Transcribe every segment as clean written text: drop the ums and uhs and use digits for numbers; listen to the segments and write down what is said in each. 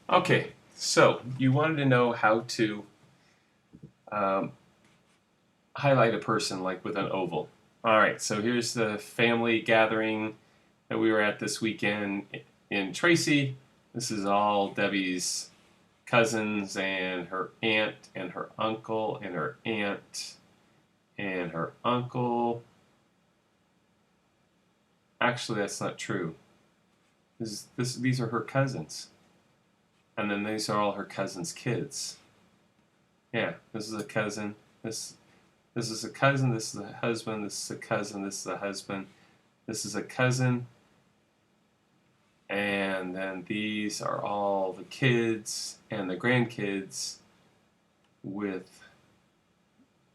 Okay, so you wanted to know how to um, highlight a person like with an oval. All right, so here's the family gathering that we were at this weekend in Tracy. This is all Debbie's cousins and her aunt and her uncle and her aunt and her uncle. Actually, that's not true. These are her cousins, and then these are all her cousins' kids. Yeah, this is a cousin. This is a cousin. This is a husband. This is a cousin. This is a husband. This is a cousin. And then these are all the kids and the grandkids with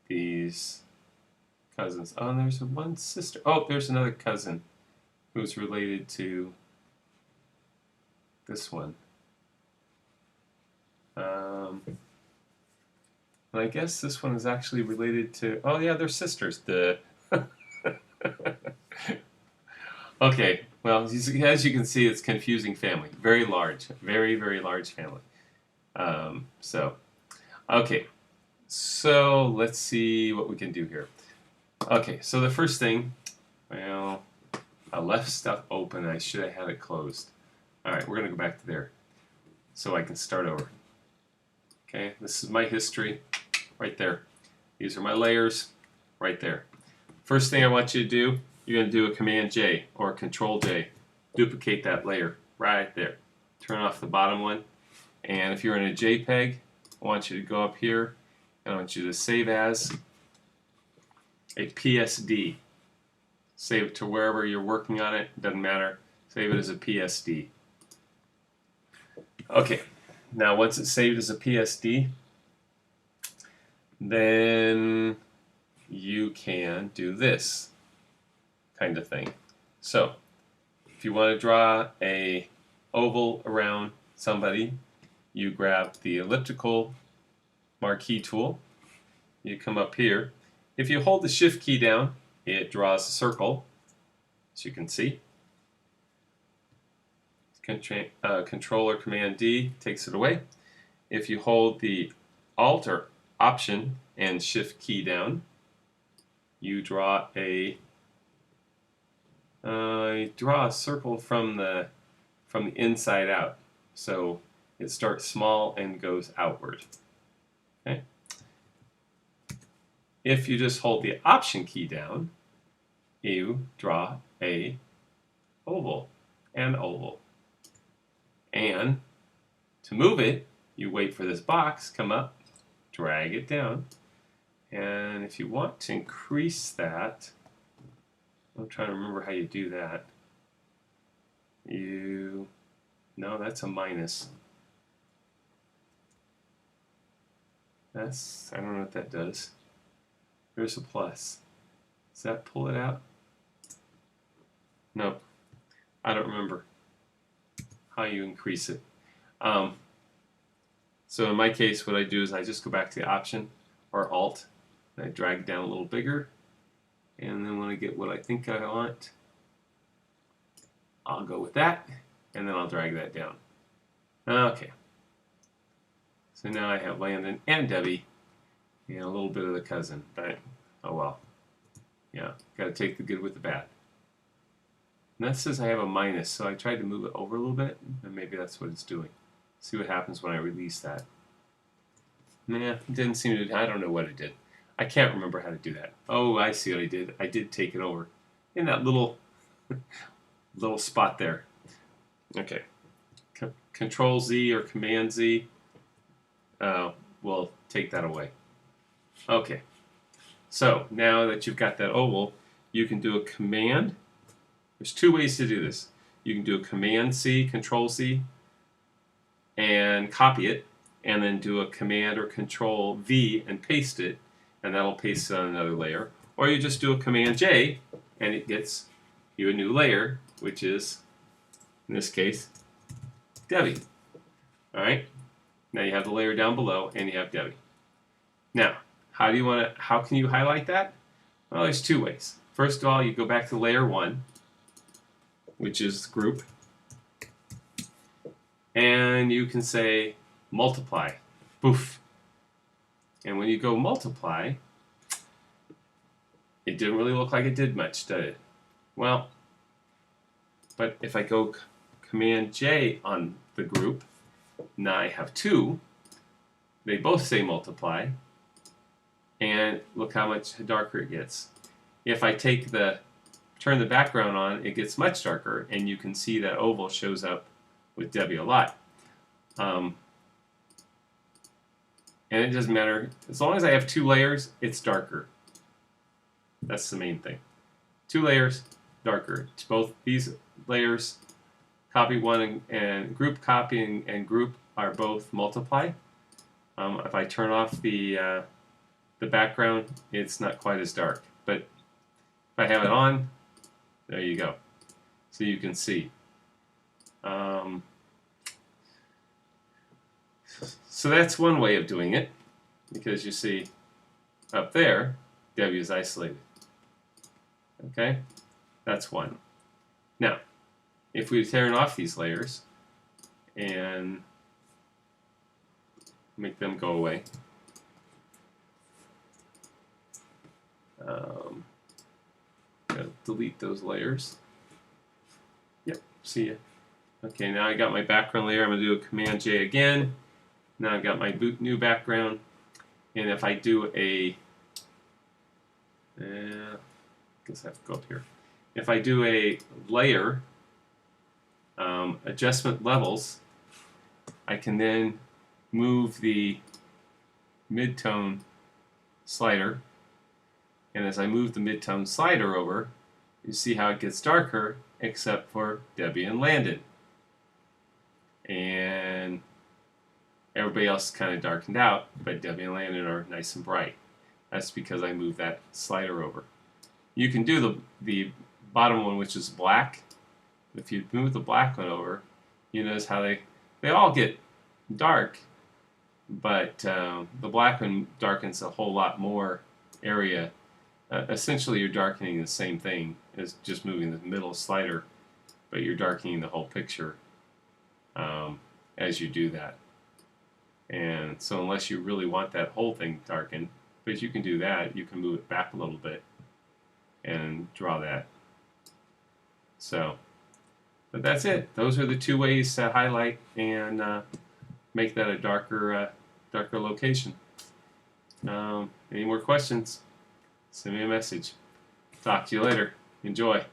these cousins. Oh, and there's one sister. Oh, there's another cousin who's related to this one. And I guess this one is actually related to. Oh, yeah, they're sisters. The Okay, well, as you can see, it's confusing family. Very large, very, very large family. So, okay, so let's see what we can do here. Okay, so the first thing, well, I left stuff open. I should have had it closed. All right, we're going to go back to there so I can start over. Okay, this is my history right there. These are my layers right there. First thing I want you to do, you're going to do a Command J or Control J. Duplicate that layer right there. Turn off the bottom one. And if you're in a JPEG, I want you to go up here and I want you to save as a PSD. Save it to wherever you're working on it. Doesn't matter. Save it as a PSD. Okay. Now once it's saved as a PSD, then you can do this kind of thing. So if you want to draw a oval around somebody, you grab the elliptical marquee tool. You come up here. If you hold the shift key down, it draws a circle, as you can see. Control or Command D takes it away. If you hold the Alt or Option and Shift key down, you draw a circle from the inside out. So it starts small and goes outward. Okay. If you just hold the Option key down, you draw a oval, an oval. And to move it, you wait for this box, come up, drag it down, and if you want to increase that, I'm trying to remember how you do that. No, that's a minus. I don't know what that does. There's a plus. Does that pull it out? Nope. I don't remember how you increase it. So in my case, what I do is I just go back to the Option or Alt, and I drag it down a little bigger, and then when I get what I think I want, I'll go with that, and then I'll drag that down. Okay. So now I have Landon and Debbie, and a little bit of the cousin, but oh well. Yeah, got to take the good with the bad. And that says I have a minus, so I tried to move it over a little bit, and maybe that's what it's doing. See what happens when I release that. Nah, it didn't seem to. I don't know what it did. I can't remember how to do that. Oh, I see what I did. I did take it over in that little spot there. Okay. Control Z or Command Z will take that away. Okay. So now that you've got that oval, you can do a command. There's two ways to do this. You can do a Command C, Control C, and copy it, and then do a Command or Control V and paste it, and that'll paste it on another layer. Or you just do a Command J, and it gets you a new layer, which is, in this case, Debbie. All right. Now you have the layer down below, and you have Debbie. Now, how can you highlight that? Well, there's two ways. First of all, you go back to layer 1, which is group, and you can say multiply. Poof. And when you go multiply, it didn't really look like it did much, did it? Well, but if I go Command J on the group, now I have two. They both say multiply, and look how much darker it gets. If I turn the background on, it gets much darker, and you can see that oval shows up with W a lot. And it doesn't matter. As long as I have two layers, it's darker. That's the main thing. Two layers, darker. Both these layers, copy one and group copy and group are both multiply. If I turn off the background, it's not quite as dark. But if I have it on, there you go. So you can see. So that's one way of doing it, because you see up there, W is isolated. Okay, that's one. Now, if we turn off these layers and make them go away, gotta delete those layers. Yep, see ya. Okay, now I got my background layer. I'm gonna do a Command J again. Now I've got my new background, and if I do a, I guess I have to go up here. If I do a layer, adjustment levels, I can then move the midtone slider, and as I move the midtone slider over, you see how it gets darker, except for Debbie and Landon. And everybody else is kind of darkened out, but Debbie and Landon are nice and bright. That's because I moved that slider over. You can do the bottom one, which is black. If you move the black one over, you notice how they all get dark, but the black one darkens a whole lot more area. Essentially, you're darkening the same thing as just moving the middle slider, but you're darkening the whole picture as you do that. And so unless you really want that whole thing darkened, but you can do that, you can move it back a little bit and draw that. So, but that's it. Those are the two ways to highlight and make that a darker location. Any more questions? Send me a message. Talk to you later. Enjoy.